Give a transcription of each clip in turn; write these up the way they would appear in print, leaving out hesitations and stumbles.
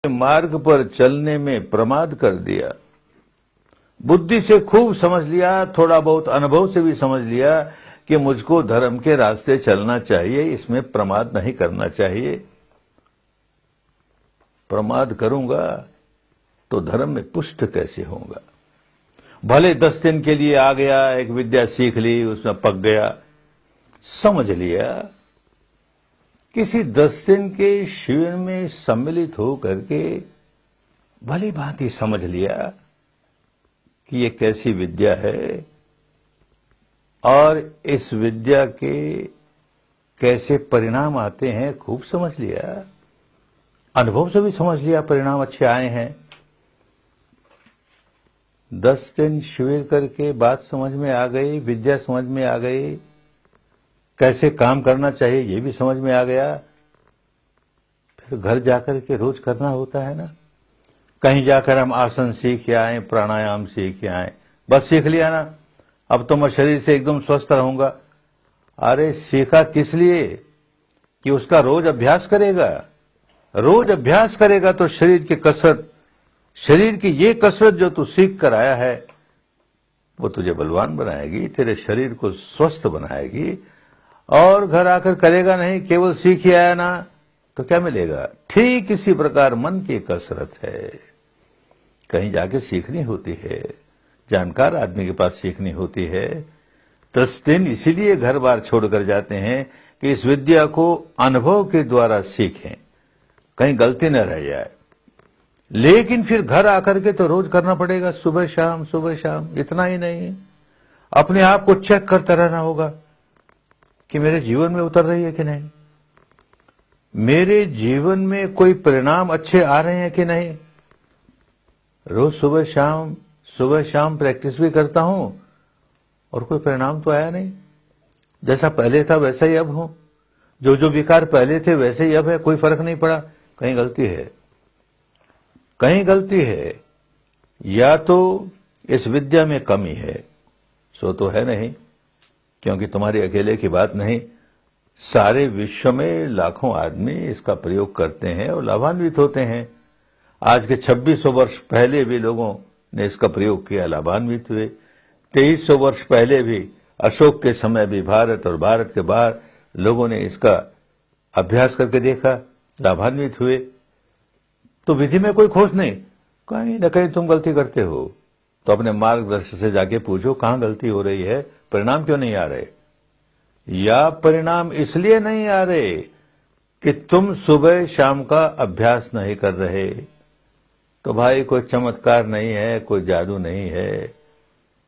मार्ग पर चलने में प्रमाद कर दिया। बुद्धि से खूब समझ लिया, थोड़ा बहुत अनुभव से भी समझ लिया कि मुझको धर्म के रास्ते चलना चाहिए, इसमें प्रमाद नहीं करना चाहिए। प्रमाद करूंगा तो धर्म में पुष्ट कैसे होऊंगा। भले 10 दिन के लिए आ गया, एक विद्या सीख ली, उसमें पक गया, समझ लिया। किसी 10 दिन के शिविर में सम्मिलित हो करके भली भांति समझ लिया कि ये कैसी विद्या है और इस विद्या के कैसे परिणाम आते हैं, खूब समझ लिया। अनुभव से भी समझ लिया, परिणाम अच्छे आए हैं। 10 दिन शिविर करके बात समझ में आ गई, विद्या समझ में आ गई, कैसे काम करना चाहिए ये भी समझ में आ गया। फिर घर जाकर के रोज करना होता है ना। कहीं जाकर हम आसन सीख आए, प्राणायाम सीख आए, बस सीख लिया ना, अब तो मैं शरीर से एकदम स्वस्थ रहूंगा। अरे सीखा किस लिए? कि उसका रोज अभ्यास करेगा। रोज अभ्यास करेगा तो शरीर की कसरत, शरीर की ये कसरत जो तू सीख कर आया है वो तुझे बलवान बनाएगी, तेरे शरीर को स्वस्थ बनाएगी। और घर आकर करेगा नहीं, केवल सीख ही आया ना, तो क्या मिलेगा? ठीक इसी प्रकार मन की कसरत है, कहीं जाके सीखनी होती है, जानकार आदमी के पास सीखनी होती है। 10 दिन इसीलिए घर बार छोड़कर जाते हैं कि इस विद्या को अनुभव के द्वारा सीखें, कहीं गलती न रह जाए। लेकिन फिर घर आकर के तो रोज करना पड़ेगा, सुबह शाम सुबह शाम। इतना ही नहीं, अपने आप को चेक करता रहना होगा कि मेरे जीवन में उतर रही है कि नहीं, मेरे जीवन में कोई परिणाम अच्छे आ रहे हैं कि नहीं। रोज सुबह शाम प्रैक्टिस भी करता हूं और कोई परिणाम तो आया नहीं। जैसा पहले था वैसा ही अब हूं, जो विकार पहले थे वैसे ही अब है, कोई फर्क नहीं पड़ा। कहीं गलती है, कहीं गलती है, या तो इस विद्या में कमी है, सो तो है नहीं, क्योंकि तुम्हारी अकेले की बात नहीं, सारे विश्व में लाखों आदमी इसका प्रयोग करते हैं और लाभान्वित होते हैं। आज के 2600 वर्ष पहले भी लोगों ने इसका प्रयोग किया, लाभान्वित हुए। 2300 वर्ष पहले भी, अशोक के समय भी भारत और भारत के बाहर लोगों ने इसका अभ्यास करके देखा, लाभान्वित हुए। तो विधि में कोई खोज नहीं, कहीं न कहीं तुम गलती करते हो, तो अपने मार्गदर्शक से जाके पूछो कहां गलती हो रही है, परिणाम क्यों नहीं आ रहे। या परिणाम इसलिए नहीं आ रहे कि तुम सुबह शाम का अभ्यास नहीं कर रहे। तो भाई कोई चमत्कार नहीं है, कोई जादू नहीं है,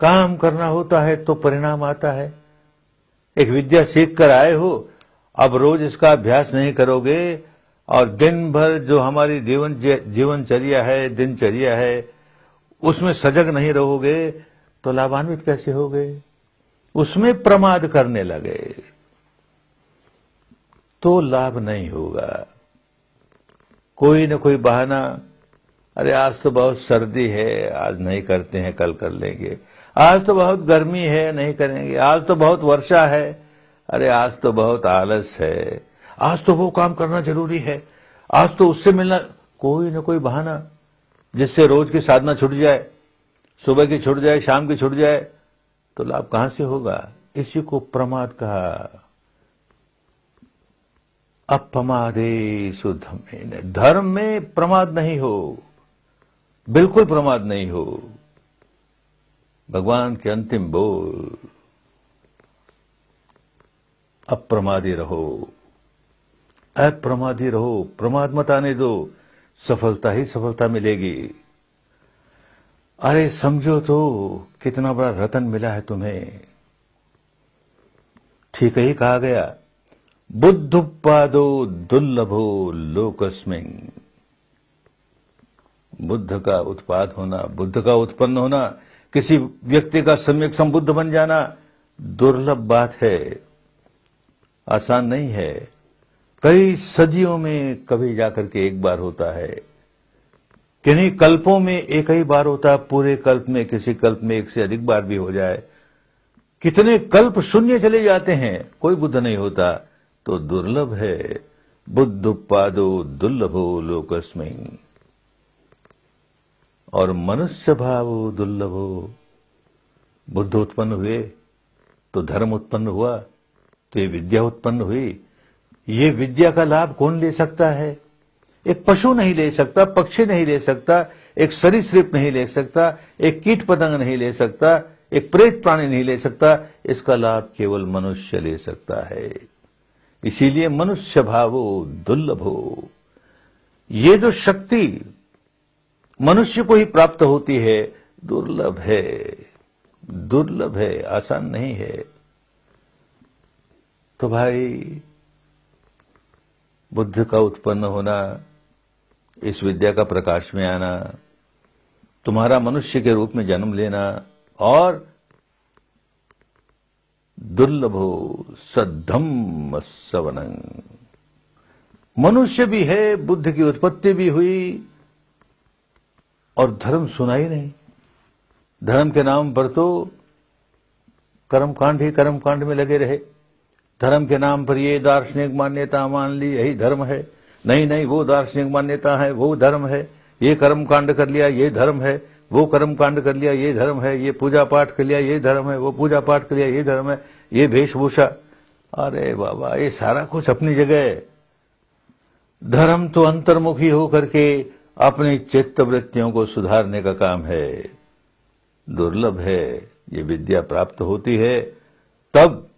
काम करना होता है तो परिणाम आता है। एक विद्या सीख कर आए हो, अब रोज इसका अभ्यास नहीं करोगे और दिन भर जो हमारी जीवनचर्या है, दिनचर्या है, उसमें सजग नहीं रहोगे तो लाभान्वित कैसे होगे। उसमें प्रमाद करने लगे तो लाभ नहीं होगा। कोई न कोई बहाना, अरे आज तो बहुत सर्दी है, आज नहीं करते हैं, कल कर लेंगे। आज तो बहुत गर्मी है, नहीं करेंगे। आज तो बहुत वर्षा है, अरे आज तो बहुत आलस है, आज तो वो काम करना जरूरी है, आज तो उससे मिलना। कोई न कोई बहाना जिससे रोज की साधना छूट जाए, सुबह की छूट जाए, शाम की छूट जाए, तो लाभ कहां से होगा। इसी को प्रमाद कहा। अपमादेषु धम्मेन, धर्म में प्रमाद नहीं हो, बिल्कुल प्रमाद नहीं हो। भगवान के अंतिम बोल, अप्रमादी रहो, अप्रमादी रहो, प्रमाद मत आने दो, सफलता ही सफलता मिलेगी। अरे समझो तो कितना बड़ा रतन मिला है तुम्हें। ठीक ही कहा गया, बुद्धुपादो दुर्लभो लोकस्मिन्। बुद्ध का उत्पाद होना, बुद्ध का उत्पन्न होना, किसी व्यक्ति का सम्यक संबुद्ध बन जाना दुर्लभ बात है, आसान नहीं है। कई सदियों में कभी जाकर के एक बार होता है, किन्हीं कल्पों में एक ही बार होता है, पूरे कल्प में, किसी कल्प में एक से अधिक बार भी हो जाए। कितने कल्प शून्य चले जाते हैं, कोई बुद्ध नहीं होता, तो दुर्लभ है। बुद्धुपादो दुर्लभो लोकस्मिन्। और मनुष्य भावो दुर्लभो। बुद्ध उत्पन्न हुए तो धर्म उत्पन्न हुआ, तो ये विद्या उत्पन्न हुई। ये विद्या का लाभ कौन ले सकता है? एक पशु नहीं ले सकता, पक्षी नहीं ले सकता, एक सरीसृप नहीं ले सकता, एक कीट पतंग नहीं ले सकता, एक प्रेत प्राणी नहीं ले सकता। इसका लाभ केवल मनुष्य ले सकता है। इसीलिए मनुष्य भावो दुर्लभो। ये जो शक्ति मनुष्य को ही प्राप्त होती है, दुर्लभ है, दुर्लभ है, आसान नहीं है। तो भाई, बुद्ध का उत्पन्न होना, इस विद्या का प्रकाश में आना, तुम्हारा मनुष्य के रूप में जन्म लेना, और दुर्लभो सद्धम्म सवनं। मनुष्य भी है, बुद्ध की उत्पत्ति भी हुई, और धर्म सुना ही नहीं। धर्म के नाम पर तो कर्मकांड ही कर्मकांड में लगे रहे। धर्म के नाम पर ये दार्शनिक मान्यता मान ली, यही धर्म है। नहीं नहीं, वो दार्शनिक मान्यता है, वो धर्म है। ये कर्मकांड कर लिया, ये धर्म है। वो कर्मकांड कर लिया, ये धर्म है। ये पूजा पाठ कर लिया, ये धर्म है। वो पूजा पाठ कर लिया, ये धर्म है। ये वेशभूषा, अरे बाबा, ये सारा कुछ अपनी जगह है। धर्म तो अंतर्मुखी होकर के अपनी चित्त वृत्तियों को सुधारने का काम है। दुर्लभ है। ये विद्या प्राप्त होती है तब,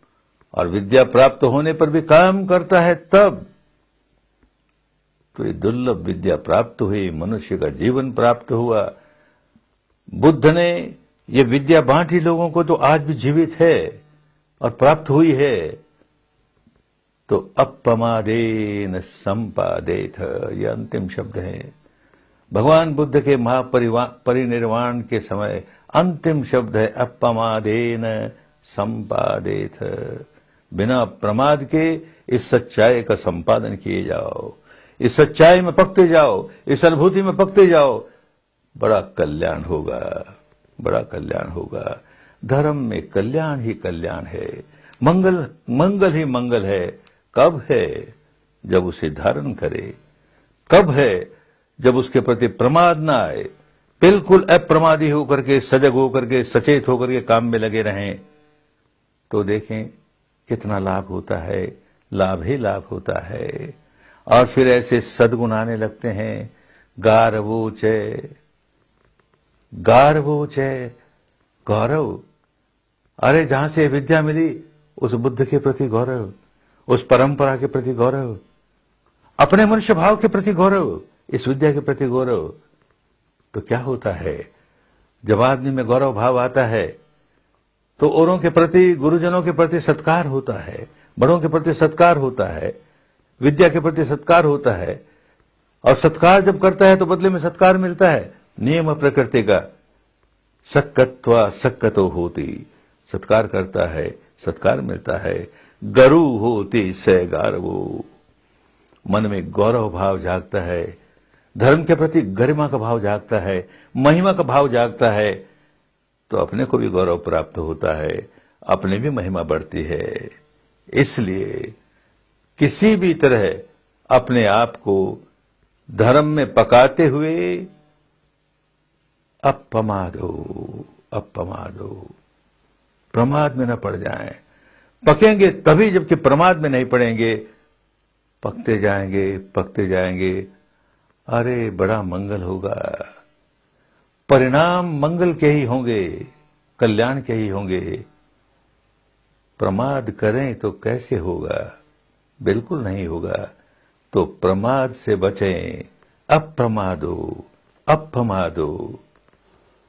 और विद्या प्राप्त होने पर भी काम करता है तब। तो ये दुर्लभ विद्या प्राप्त हुई, मनुष्य का जीवन प्राप्त हुआ। बुद्ध ने ये विद्या बांटी लोगों को, तो आज भी जीवित है और प्राप्त हुई है। तो अपमादेन संपादेथ, यह अंतिम शब्द है। भगवान बुद्ध के महापरिनिर्वाण के समय अंतिम शब्द है अपमादेन संपादेथ। बिना प्रमाद के इस सच्चाई का संपादन किए जाओ, इस सच्चाई में पकते जाओ, इस अनुभूति में पकते जाओ, बड़ा कल्याण होगा, बड़ा कल्याण होगा। धर्म में कल्याण ही कल्याण है, मंगल मंगल ही मंगल है। कब है? जब उसे धारण करे। कब है? जब उसके प्रति प्रमाद ना आए, बिल्कुल अप्रमादी होकर के, सजग होकर के, सचेत होकर के काम में लगे रहें। तो देखें कितना लाभ होता है, लाभ ही लाभ होता है। और फिर ऐसे सद्गुण आने लगते हैं। गारवोचय, गारवोचय, गौरव। अरे जहां से विद्या मिली, उस बुद्ध के प्रति गौरव, उस परंपरा के प्रति गौरव, अपने मनुष्य भाव के प्रति गौरव, इस विद्या के प्रति गौरव। तो क्या होता है? जब आदमी में गौरव भाव आता है तो औरों के प्रति, गुरुजनों के प्रति सत्कार होता है, बड़ों के प्रति सत्कार होता है, विद्या के प्रति सत्कार होता है। और सत्कार जब करता है तो बदले में सत्कार मिलता है। नियम प्रकृति का, सक्कत्वा सक्कतो होती। सत्कार करता है, सत्कार मिलता है। गरु होती से गारवो। मन में गौरव भाव जागता है, धर्म के प्रति गरिमा का भाव जागता है, महिमा का भाव जागता है, तो अपने को भी गौरव प्राप्त होता है, अपने भी महिमा बढ़ती है। इसलिए किसी भी तरह अपने आप को धर्म में पकाते हुए अपमादो, अपमादो, प्रमाद में न पड़ जाएं। पकेंगे तभी जबकि प्रमाद में नहीं पड़ेंगे। पकते जाएंगे, पकते जाएंगे, अरे बड़ा मंगल होगा। परिणाम मंगल के ही होंगे, कल्याण के ही होंगे। प्रमाद करें तो कैसे होगा? बिल्कुल नहीं होगा। तो प्रमाद से बचें। अप्रमादो, अपमादो।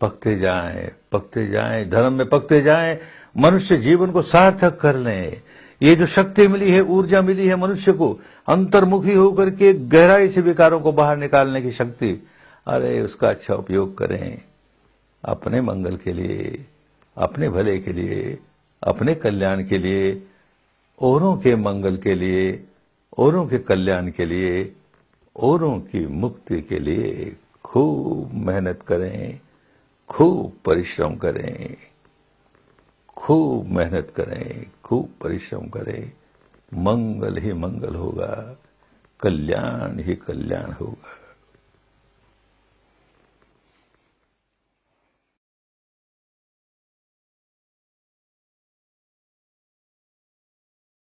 पकते जाएं, पकते जाएं, धर्म में पकते जाएं, मनुष्य जीवन को सार्थक कर लें। ये जो शक्ति मिली है, ऊर्जा मिली है मनुष्य को, अंतर्मुखी होकर के गहराई से विकारों को बाहर निकालने की शक्ति, अरे उसका अच्छा उपयोग करें अपने मंगल के लिए, अपने भले के लिए, अपने कल्याण के लिए, औरों के मंगल के लिए, औरों के कल्याण के लिए, औरों की मुक्ति के लिए खूब मेहनत करें, खूब परिश्रम करें, खूब मेहनत करें, खूब परिश्रम करें। मंगल ही मंगल होगा, कल्याण ही कल्याण होगा।